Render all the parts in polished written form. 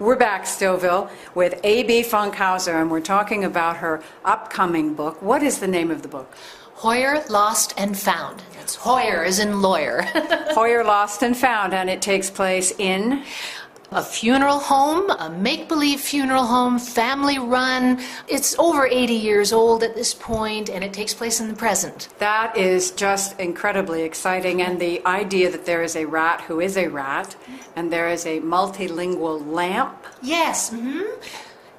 We're back, Stouffville, with A.B. Funkhauser, and we're talking about her upcoming book. What is the name of the book? Hoyer, Lost and Found. That's Hoyer as in lawyer. Hoyer, Lost and Found, and it takes place in? A funeral home, a make-believe funeral home, family-run. It's over 80 years old at this point, and it takes place in the present. That is just incredibly exciting, and the idea that there is a rat who is a rat, and there is a multilingual lamp. Yes.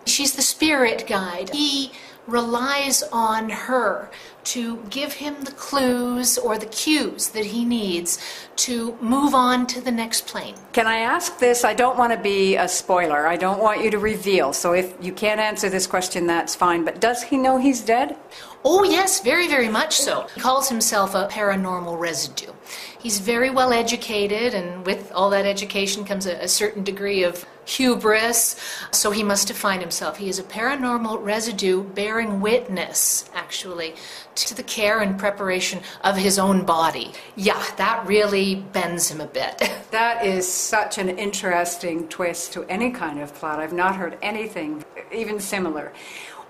She's the spirit guide. He relies on her to give him the clues or the cues that he needs to move on to the next plane. Can I ask this? I don't want to be a spoiler. I don't want you to reveal. So if you can't answer this question, that's fine. But does he know he's dead? Oh, yes, very, very much so. He calls himself a paranormal residue. He's very well educated, and with all that education comes a certain degree of hubris, so he must define himself. He is a paranormal residue bearing witness, actually, to the care and preparation of his own body. Yeah, that really bends him a bit. That is such an interesting twist to any kind of plot. I've not heard anything even similar.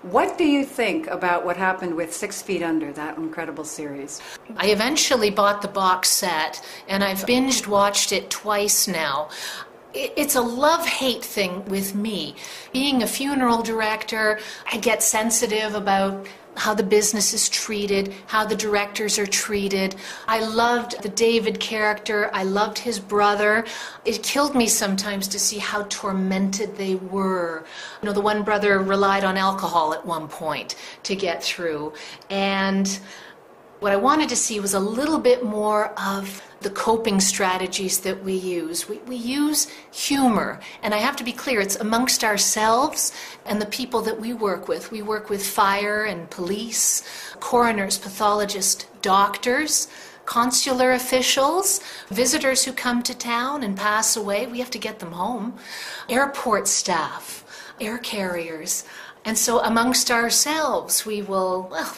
What do you think about what happened with 6 Feet Under, that incredible series? I eventually bought the box set, and I've binged watched it twice now. It's a love-hate thing with me. Being a funeral director, I get sensitive about how the business is treated, how the directors are treated. I loved the David character. I loved his brother. It killed me sometimes to see how tormented they were. You know, the one brother relied on alcohol at one point to get through. And what I wanted to see was a little bit more of the coping strategies that we use. We use humor, and I have to be clear, it's amongst ourselves and the people that we work with. We work with fire and police, coroners, pathologists, doctors, consular officials, visitors who come to town and pass away. We have to get them home. Airport staff, air carriers. And so amongst ourselves, we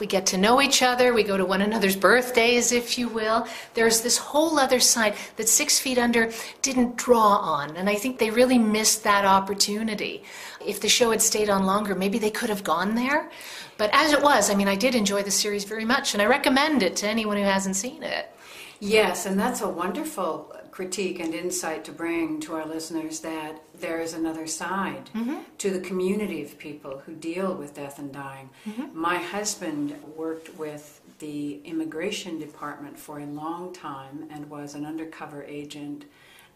get to know each other, we go to one another's birthdays, if you will. There's this whole other side that 6 Feet Under didn't draw on, and I think they really missed that opportunity. If the show had stayed on longer, maybe they could have gone there. But as it was, I mean, I did enjoy the series very much, and I recommend it to anyone who hasn't seen it. Yes, and that's a wonderful critique and insight to bring to our listeners, that there is another side to the community of people who deal with death and dying. My husband worked with the immigration department for a long time and was an undercover agent,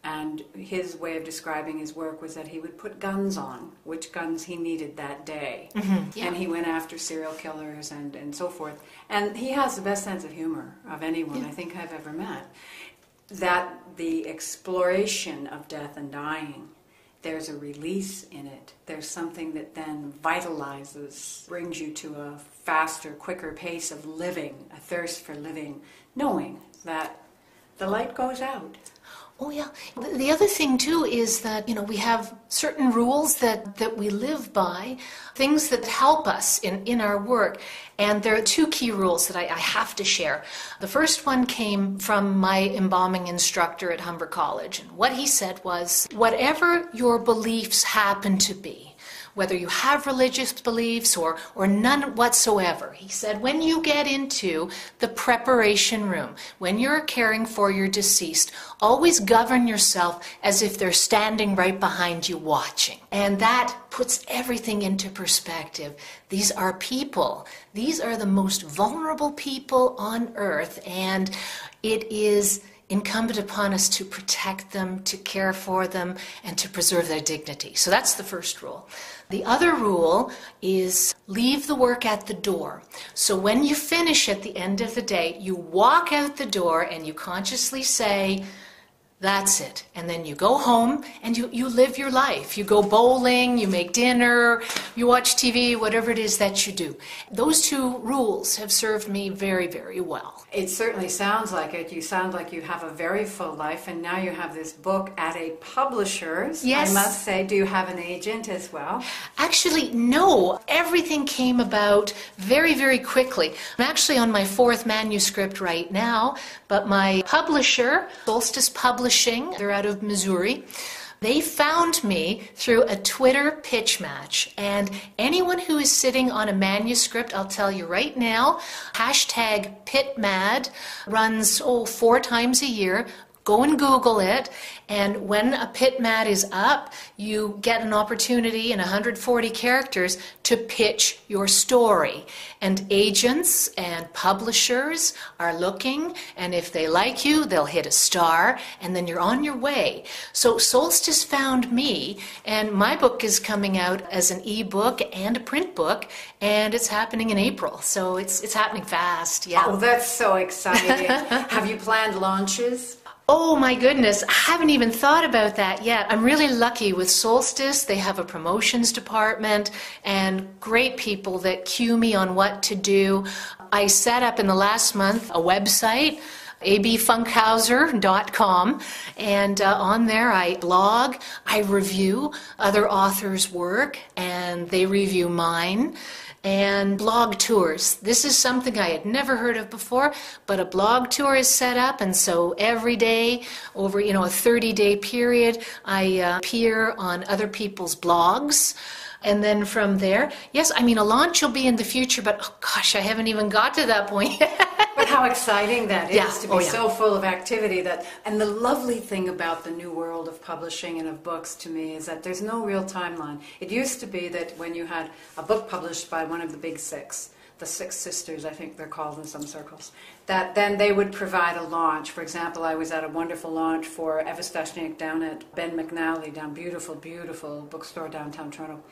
and his way of describing his work was that he would put guns on, which guns he needed that day. Yeah. And he went after serial killers and so forth. And he has the best sense of humor of anyone I think I've ever met. That the exploration of death and dying, there's a release in it. There's something that then vitalizes, brings you to a faster, quicker pace of living, a thirst for living, knowing that the light goes out. Oh, yeah. The other thing, too, is that, you know, we have certain rules that we live by, things that help us in our work. And there are 2 key rules that I have to share. The first one came from my embalming instructor at Humber College. And what he said was, whatever your beliefs happen to be, whether you have religious beliefs or none whatsoever. He said, when you get into the preparation room, when you're caring for your deceased, always govern yourself as if they're standing right behind you watching. And that puts everything into perspective. These are people. These are the most vulnerable people on earth, and it is incumbent upon us to protect them, to care for them, and to preserve their dignity. So that's the first rule. The other rule is leave the work at the door. So when you finish at the end of the day, you walk out the door and you consciously say, that's it. And then you go home and you live your life. You go bowling, you make dinner, you watch TV, whatever it is that you do. Those 2 rules have served me very, very well. It certainly sounds like it. You sound like you have a very full life, and now you have this book at a publisher's. Yes. I must say, do you have an agent as well? Actually, no. Everything came about very, very quickly. I'm actually on my 4th manuscript right now, but my publisher, Solstice Publishing, they're out of Missouri, They found me through a Twitter pitch match, and anyone who is sitting on a manuscript, I'll tell you right now, hashtag PitMad runs 4 times a year. Go and Google it, and when a PitMat is up, you get an opportunity in 140 characters to pitch your story. And agents and publishers are looking, and if they like you, they'll hit a star, and then you're on your way. So Solstice found me, and my book is coming out as an ebook and a print book, and it's happening in April. So it's happening fast, yeah. Oh, that's so exciting. Have you planned launches? Oh my goodness, I haven't even thought about that yet. I'm really lucky with Solstice. They have a promotions department and great people that cue me on what to do. I set up in the last month a website, abfunkhauser.com, and on there I blog, I review other authors' work, and they review mine. And blog tours. This is something I had never heard of before, but a blog tour is set up, and so every day over a 30-day period, I appear on other people's blogs. And then from there, yes, I mean, a launch will be in the future, but oh gosh, I haven't even got to that point yet. But how exciting that is to be yeah. so full of activity. And the lovely thing about the new world of publishing and of books to me is that there's no real timeline. It used to be that when you had a book published by one of the big 6, the 6 sisters, I think they're called in some circles, that then they would provide a launch. For example, I was at a wonderful launch for Eva Stashniak down at Ben McNally, down beautiful, beautiful bookstore downtown Toronto.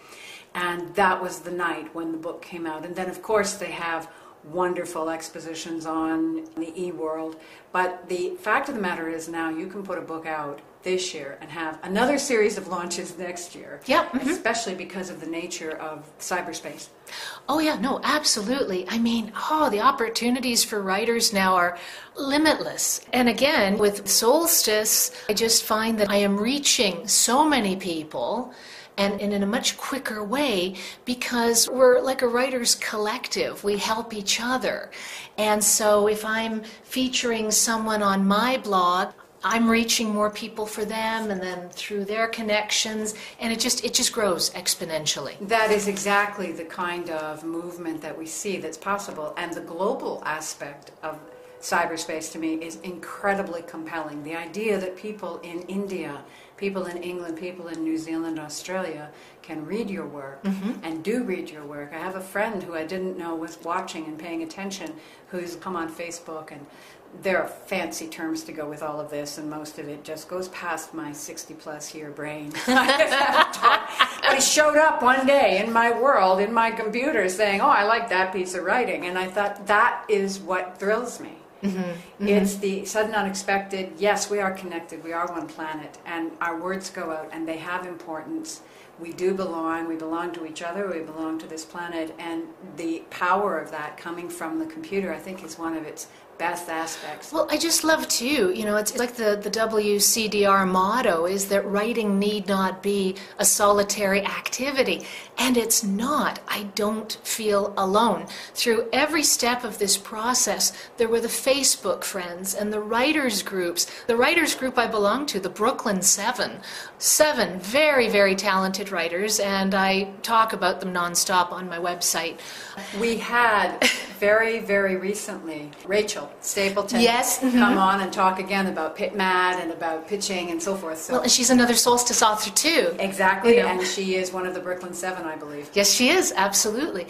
And that was the night when the book came out. And then, of course, they have wonderful expositions on the e-world. But the fact of the matter is now you can put a book out this year and have another series of launches next year. Yeah. Mm-hmm. Especially because of the nature of cyberspace. Oh yeah, no, absolutely. I mean, the opportunities for writers now are limitless. And again, with Solstice, I just find that I am reaching so many people and in a much quicker way because we're like a writer's collective. We help each other. And so if I'm featuring someone on my blog, I'm reaching more people for them, and then through their connections, and it just grows exponentially. That is exactly the kind of movement that we see that's possible, and the global aspect of cyberspace to me is incredibly compelling. The idea that people in India, people in England, people in New Zealand, Australia can read your work and do read your work. I have a friend who I didn't know was watching and paying attention who's come on Facebook, and there are fancy terms to go with all of this, and most of it just goes past my 60-plus year brain. But he showed up one day in my world, in my computer, saying, I like that piece of writing. And I thought, that is what thrills me. It's the sudden unexpected. Yes, we are connected. We are one planet. And our words go out, and they have importance. We do belong. We belong to each other. We belong to this planet. And the power of that coming from the computer, I think, is one of its best aspects. Well, I just love too, it's like the WCDR motto is that writing need not be a solitary activity. And it's not. I don't feel alone. Through every step of this process, there were the Facebook friends and the writers groups. The writers group I belong to, the Brooklyn 7 very, very talented writers, and I talk about them nonstop on my website. We had very, very recently Rachel Stapleton yes. come on and talk again about PitMad and about pitching and so forth. So well, and she's another Solstice author too. Exactly, and she is one of the Brooklyn 7, I believe. Yes, she is, absolutely.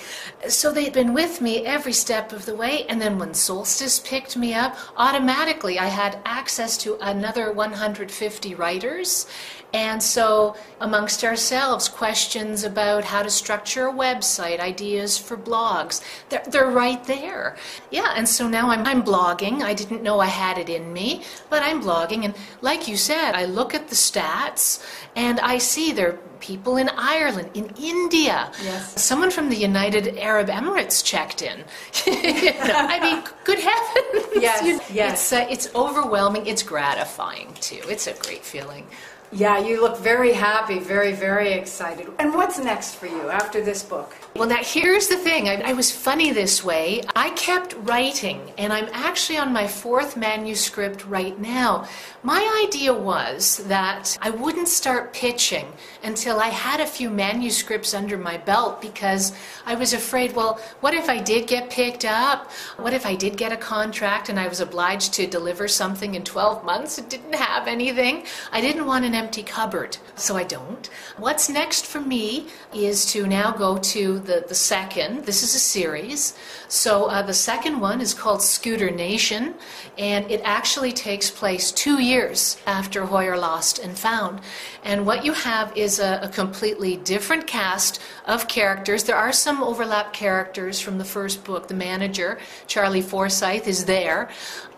So they've been with me every step of the way, and then when Solstice picked me up, automatically I had access to another 150 writers. And so amongst ourselves, questions about how to structure a website, ideas for blogs, they're right there. Yeah, and so now I'm blogging. I didn't know I had it in me, but I'm blogging. And like you said, I look at the stats and I see there are people in Ireland, in India. Yes. Someone from the United Arab Emirates checked in. I mean, good heavens. Yes, yes. It's overwhelming. It's gratifying, too. It's a great feeling. Yeah, you look very happy, very, very excited. And what's next for you after this book? Well, now here's the thing. I was funny this way. I kept writing, and I'm actually on my 4th manuscript right now. My idea was that I wouldn't start pitching until I had a few manuscripts under my belt, because I was afraid, well, what if I did get picked up? What if I did get a contract and I was obliged to deliver something in 12 months and didn't have anything? I didn't want an empty cupboard, so I don't. What's next for me is to now go to the second. This is a series. So the second one is called Scooter Nation, and it actually takes place 2 years after Hoyer Lost and Found. And what you have is a completely different cast of characters. There are some overlap characters from the first book. The manager, Charlie Forsyth, is there.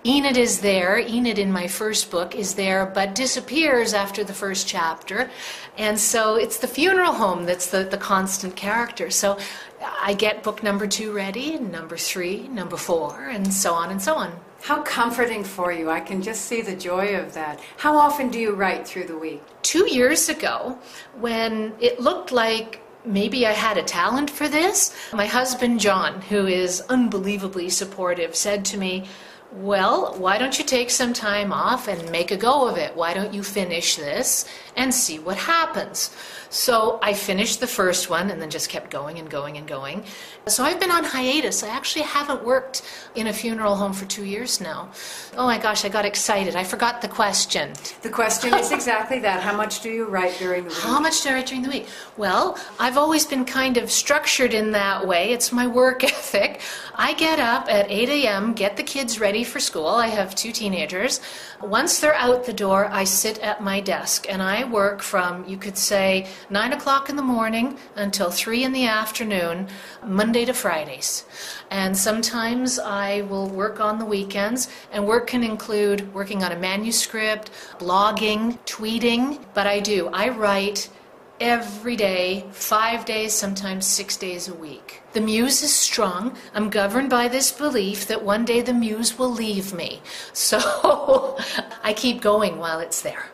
Enid is there. Enid in my first book is there, but disappears after the first chapter. And so it's the funeral home that's the constant character. So I get book number 2 ready, and number 3, number 4, and so on and so on. How comforting for you. I can just see the joy of that. How often do you write through the week? 2 years ago, when it looked like maybe I had a talent for this, my husband John, who is unbelievably supportive, said to me, well, why don't you take some time off and make a go of it? Why don't you finish this and see what happens? So I finished the first one and then just kept going and going and going. So I've been on hiatus. I actually haven't worked in a funeral home for 2 years now. Oh my gosh, I got excited. I forgot the question. The question is exactly that. How much do you write during the week? How much do I write during the week? Well, I've always been kind of structured in that way. It's my work ethic. I get up at 8 a.m., get the kids ready for school. I have 2 teenagers. Once they're out the door, I sit at my desk and I work from, you could say, 9 o'clock in the morning until 3 in the afternoon, Monday to Fridays. And sometimes I will work on the weekends, and work can include working on a manuscript, blogging, tweeting, but I write every day, 5 days, sometimes 6 days a week. The muse is strong. I'm governed by this belief that one day the muse will leave me. So I keep going while it's there.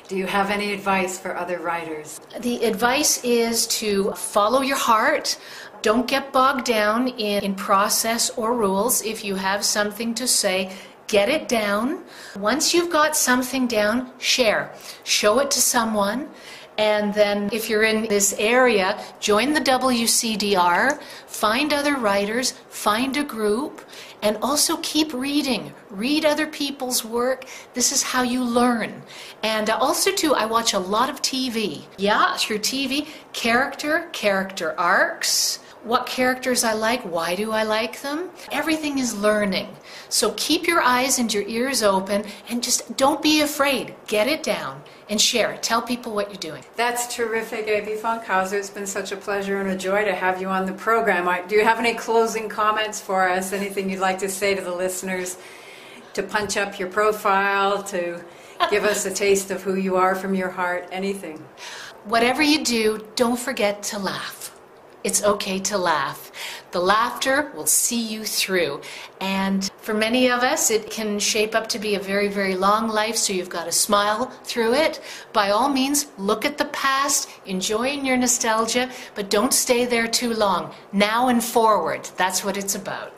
Do you have any advice for other writers? The advice is to follow your heart. Don't get bogged down in process or rules. If you have something to say, get it down. Once you've got something down, share. Show it to someone. And then if you're in this area, join the WCDR, find other writers, find a group, and also keep reading. Read other people's work. This is how you learn. And also too, I watch a lot of TV. Yeah, through TV, character arcs, what characters I like, why do I like them? Everything is learning. So keep your eyes and your ears open and just don't be afraid. Get it down and share it. Tell people what you're doing. That's terrific, A.B. Funkhauser. It's been such a pleasure and a joy to have you on the program. Do you have any closing comments for us? Anything you'd like to say to the listeners? To punch up your profile, to give us a taste of who you are from your heart, anything? Whatever you do, don't forget to laugh. It's okay to laugh. The laughter will see you through. And for many of us, it can shape up to be a very, very long life, so you've got to smile through it. By all means, look at the past, enjoy your nostalgia, but don't stay there too long. Now and forward, that's what it's about.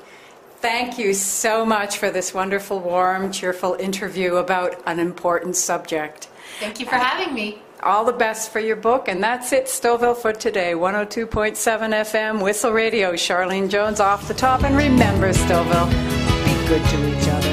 Thank you so much for this wonderful, warm, cheerful interview about an important subject. Thank you for having me. All the best for your book. And that's it, Stouffville for today. 102.7 FM, Whistle Radio. Charlene Jones off the top. And remember, Stouffville, be good to each other.